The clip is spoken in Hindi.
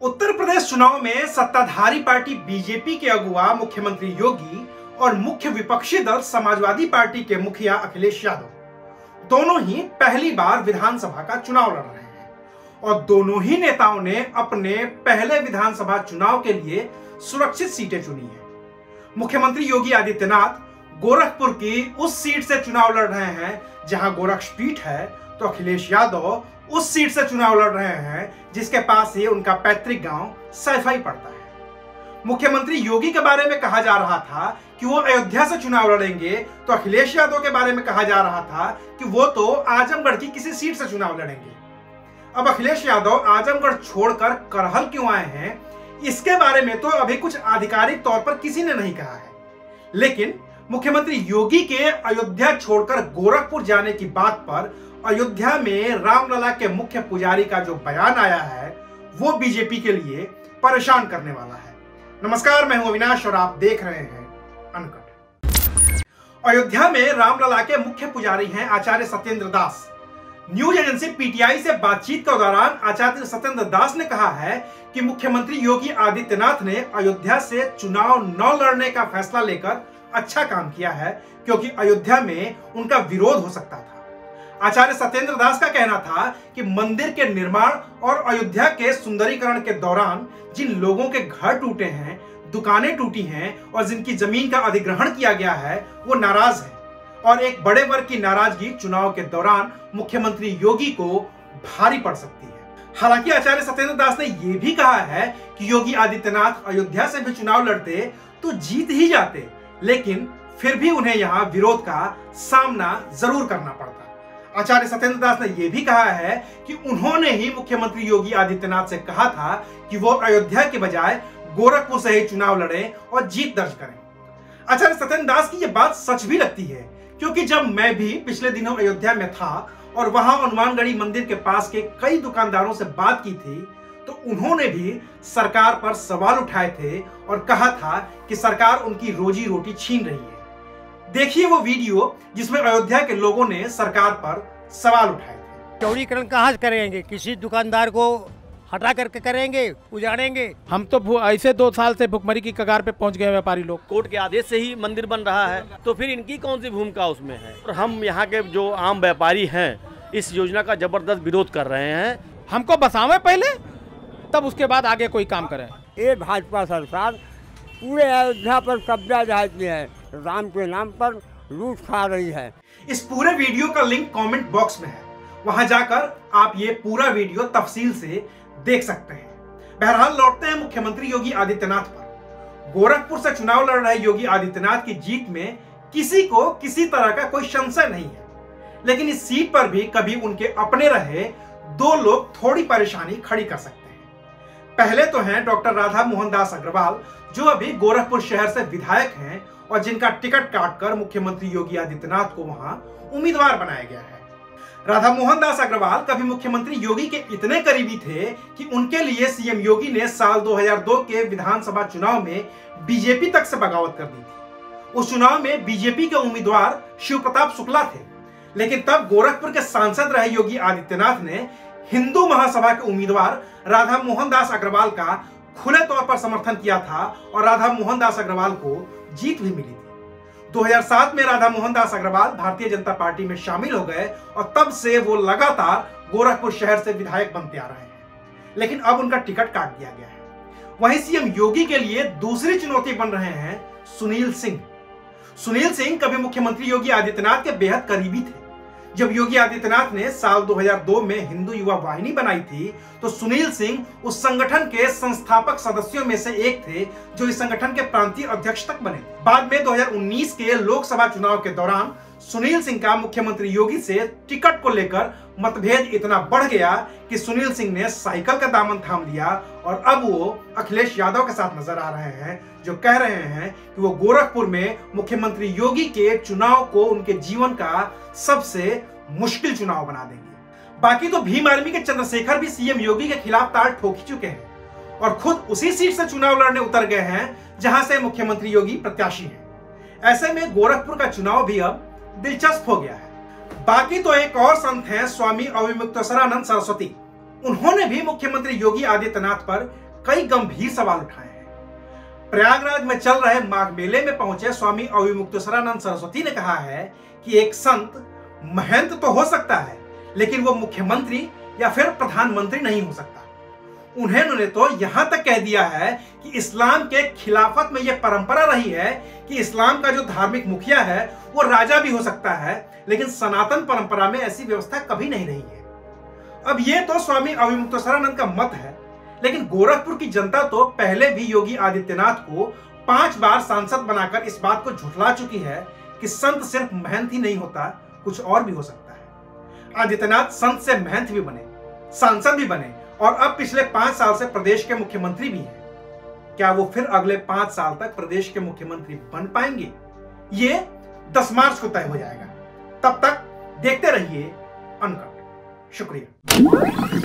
उत्तर प्रदेश चुनाव में सत्ताधारी पार्टी बीजेपी के अगुवा मुख्यमंत्री योगी और मुख्य विपक्षी दल समाजवादी पार्टी के मुखिया अखिलेश यादव दोनों ही पहली बार विधानसभा का चुनाव लड़ रहे हैं और दोनों ही नेताओं ने अपने पहले विधानसभा चुनाव के लिए सुरक्षित सीटें चुनी हैं। मुख्यमंत्री योगी आदित्यनाथ गोरखपुर की उस सीट से चुनाव लड़ रहे हैं जहां गोरक्षपीठ है, तो अखिलेश यादव उस सीट से चुनाव लड़ रहे हैं जिसके पास ही उनका पैतृक गांव सैफई पड़ता है। मुख्यमंत्री योगी के बारे में कहा जा रहा था कि वो अयोध्या से चुनाव लड़ेंगे, तो अखिलेश यादव के बारे में कहा जा रहा था कि वो तो आजमगढ़ की किसी सीट से चुनाव लड़ेंगे। अब अखिलेश यादव आजमगढ़ छोड़कर करहल क्यों आए हैं, इसके बारे में तो अभी कुछ आधिकारिक तौर पर किसी ने नहीं कहा है, लेकिन मुख्यमंत्री योगी के अयोध्या छोड़कर गोरखपुर जाने की बात पर अयोध्या में रामलला के मुख्य पुजारी का जो बयान आया है वो बीजेपी के लिए परेशान करने वाला है। नमस्कार, मैं हूं अविनाश और आप देख रहे हैं अनकट। अयोध्या में रामलला के मुख्य पुजारी हैं आचार्य Satyendra Das. News agency PTI से बातचीत के दौरान आचार्य सत्येंद्र दास ने कहा है कि मुख्यमंत्री योगी आदित्यनाथ ने अयोध्या से चुनाव न लड़ने का फैसला लेकर अच्छा काम किया है, क्योंकि अयोध्या में उनका विरोध हो सकता था। आचार्य सत्येंद्र दास का कहना था कि मंदिर के निर्माण और अयोध्या के सुंदरीकरण के दौरान जिन लोगों के घर टूटे हैं, दुकानें टूटी हैं और जिनकी जमीन का अधिग्रहण किया गया है वो नाराज है और एक बड़े वर्ग की नाराजगी चुनाव के दौरान मुख्यमंत्री योगी को भारी पड़ सकती है। हालांकि आचार्य सत्येंद्र दास ने यह भी कहा है कि योगी आदित्यनाथ अयोध्या से भी चुनाव लड़ते तो जीत ही जाते, लेकिन फिर भी उन्हें यहां विरोध का सामना जरूर करना पड़ता। आचार्य सत्येंद्र दास ने यह भी कहा है कि उन्होंने ही मुख्यमंत्री योगी आदित्यनाथ से कहा था कि वो अयोध्या के बजाय गोरखपुर से ही चुनाव लड़ें और जीत दर्ज करें। आचार्य सत्येंद्र दास की यह बात सच भी लगती है, क्योंकि जब मैं भी पिछले दिनों अयोध्या में था और वहां हनुमानगढ़ी मंदिर के पास के कई दुकानदारों से बात की थी, तो उन्होंने भी सरकार पर सवाल उठाए थे और कहा था कि सरकार उनकी रोजी रोटी छीन रही है। देखिए वो वीडियो जिसमें अयोध्या के लोगों ने सरकार पर सवाल उठाए थे। चौड़ीकरण कहाँ से करेंगे? किसी दुकानदार को हटा करके करेंगे, उजाड़ेंगे? हम तो ऐसे 2 साल से भुखमरी की कगार पे पहुंच गए व्यापारी लोग। कोर्ट के आदेश से ही मंदिर बन रहा है, तो फिर इनकी कौन सी भूमिका उसमें है? और हम यहाँ के जो आम व्यापारी हैं इस योजना का जबरदस्त विरोध कर रहे हैं। हमको बसावे पहले, तब उसके बाद आगे कोई काम करें। ये भाजपा सरकार पूरे अयोध्या पर कब्जा चाहती है, राम के नाम पर लूट खा रही है। इस पूरे वीडियो का लिंक कमेंट बॉक्स में है, वहां जाकर आप ये पूरा वीडियो तफसील से देख सकते हैं। बहरहाल लौटते हैं मुख्यमंत्री योगी आदित्यनाथ पर। गोरखपुर से चुनाव लड़ रहे योगी आदित्यनाथ की जीत में किसी को किसी तरह का कोई संशय नहीं है, लेकिन इस सीट पर भी कभी उनके अपने रहे 2 लोग थोड़ी परेशानी खड़ी कर सकते हैं। पहले तो हैं डॉक्टर राधा मोहन दास अग्रवाल, जो अभी गोरखपुर शहर से विधायक हैं और जिनका टिकट काटकर मुख्यमंत्री योगी आदित्यनाथ को वहां उम्मीदवार बनाया गया है। राधा मोहन दास अग्रवाल कभी मुख्यमंत्री योगी के इतने करीबी थे कि उनके लिए सीएम योगी ने साल 2002 के विधानसभा चुनाव में बीजेपी तक से बगावत कर दी थी। उस चुनाव में बीजेपी के उम्मीदवार शिव प्रताप शुक्ला थे, लेकिन तब गोरखपुर के सांसद रहे योगी आदित्यनाथ ने हिंदू महासभा के उम्मीदवार राधा मोहन दास अग्रवाल का खुले तौर पर समर्थन किया था और राधा मोहन दास अग्रवाल को जीत भी मिली थी। 2007 में राधा मोहन दास अग्रवाल भारतीय जनता पार्टी में शामिल हो गए और तब से वो लगातार गोरखपुर शहर से विधायक बनते आ रहे हैं, लेकिन अब उनका टिकट काट दिया गया है। वहीं सीएम योगी के लिए दूसरी चुनौती बन रहे हैं सुनील सिंह। सुनील सिंह कभी मुख्यमंत्री योगी आदित्यनाथ के बेहद करीबी थे। जब योगी आदित्यनाथ ने साल 2002 में हिंदू युवा वाहिनी बनाई थी, तो सुनील सिंह उस संगठन के संस्थापक सदस्यों में से एक थे जो इस संगठन के प्रांतीय अध्यक्ष तक बने। बाद में 2019 के लोकसभा चुनाव के दौरान सुनील सिंह का मुख्यमंत्री योगी से टिकट को लेकर मतभेद इतना बढ़ गया कि सुनील सिंह ने साइकिल का दामन थाम लिया और अब वो अखिलेश यादव के साथ नजर आ रहे हैं, जो कह रहे हैं कि वो गोरखपुर में मुख्यमंत्री योगी के चुनाव को उनके जीवन का सबसे मुश्किल चुनाव बना देंगे। बाकी तो भीम आर्मी के चंद्रशेखर भी सीएम योगी के खिलाफ ताल ठोक ही चुके हैं और खुद उसी सीट से चुनाव लड़ने उतर गए हैं जहां से मुख्यमंत्री योगी प्रत्याशी हैं। ऐसे में गोरखपुर का चुनाव भी अब दिलचस्प हो गया है। बाकी तो एक और संत हैं स्वामी अविमुक्तेश्वरानंद सरस्वती। उन्होंने भी मुख्यमंत्री योगी आदित्यनाथ पर कई गंभीर सवाल उठाए हैं। प्रयागराज में चल रहे माघ मेले में पहुंचे स्वामी अविमुक्तेश्वरानंद सरस्वती ने कहा है कि एक संत महंत तो हो सकता है, लेकिन वो मुख्यमंत्री या फिर प्रधानमंत्री नहीं हो सकता। उन्होंने तो यहां तक कह दिया है कि इस्लाम के खिलाफत में यह परंपरा रही है कि इस्लाम का जो धार्मिक मुखिया है वो राजा भी हो सकता है, लेकिन सनातन परंपरा में ऐसी व्यवस्था कभी नहीं रही है। अब ये तो स्वामी अविमुक्तेश्वरानंद का मत है, लेकिन गोरखपुर की जनता तो पहले भी योगी आदित्यनाथ को 5 बार सांसद बनाकर इस बात को झुठला चुकी है कि संत सिर्फ महंत ही नहीं होता, कुछ और भी हो सकता है। आदित्यनाथ संत से महंत भी बने, सांसद भी बने और अब पिछले 5 साल से प्रदेश के मुख्यमंत्री भी हैं। क्या वो फिर अगले 5 साल तक प्रदेश के मुख्यमंत्री बन पाएंगे? ये 10 मार्च को तय हो जाएगा। तब तक देखते रहिए अनकट। शुक्रिया।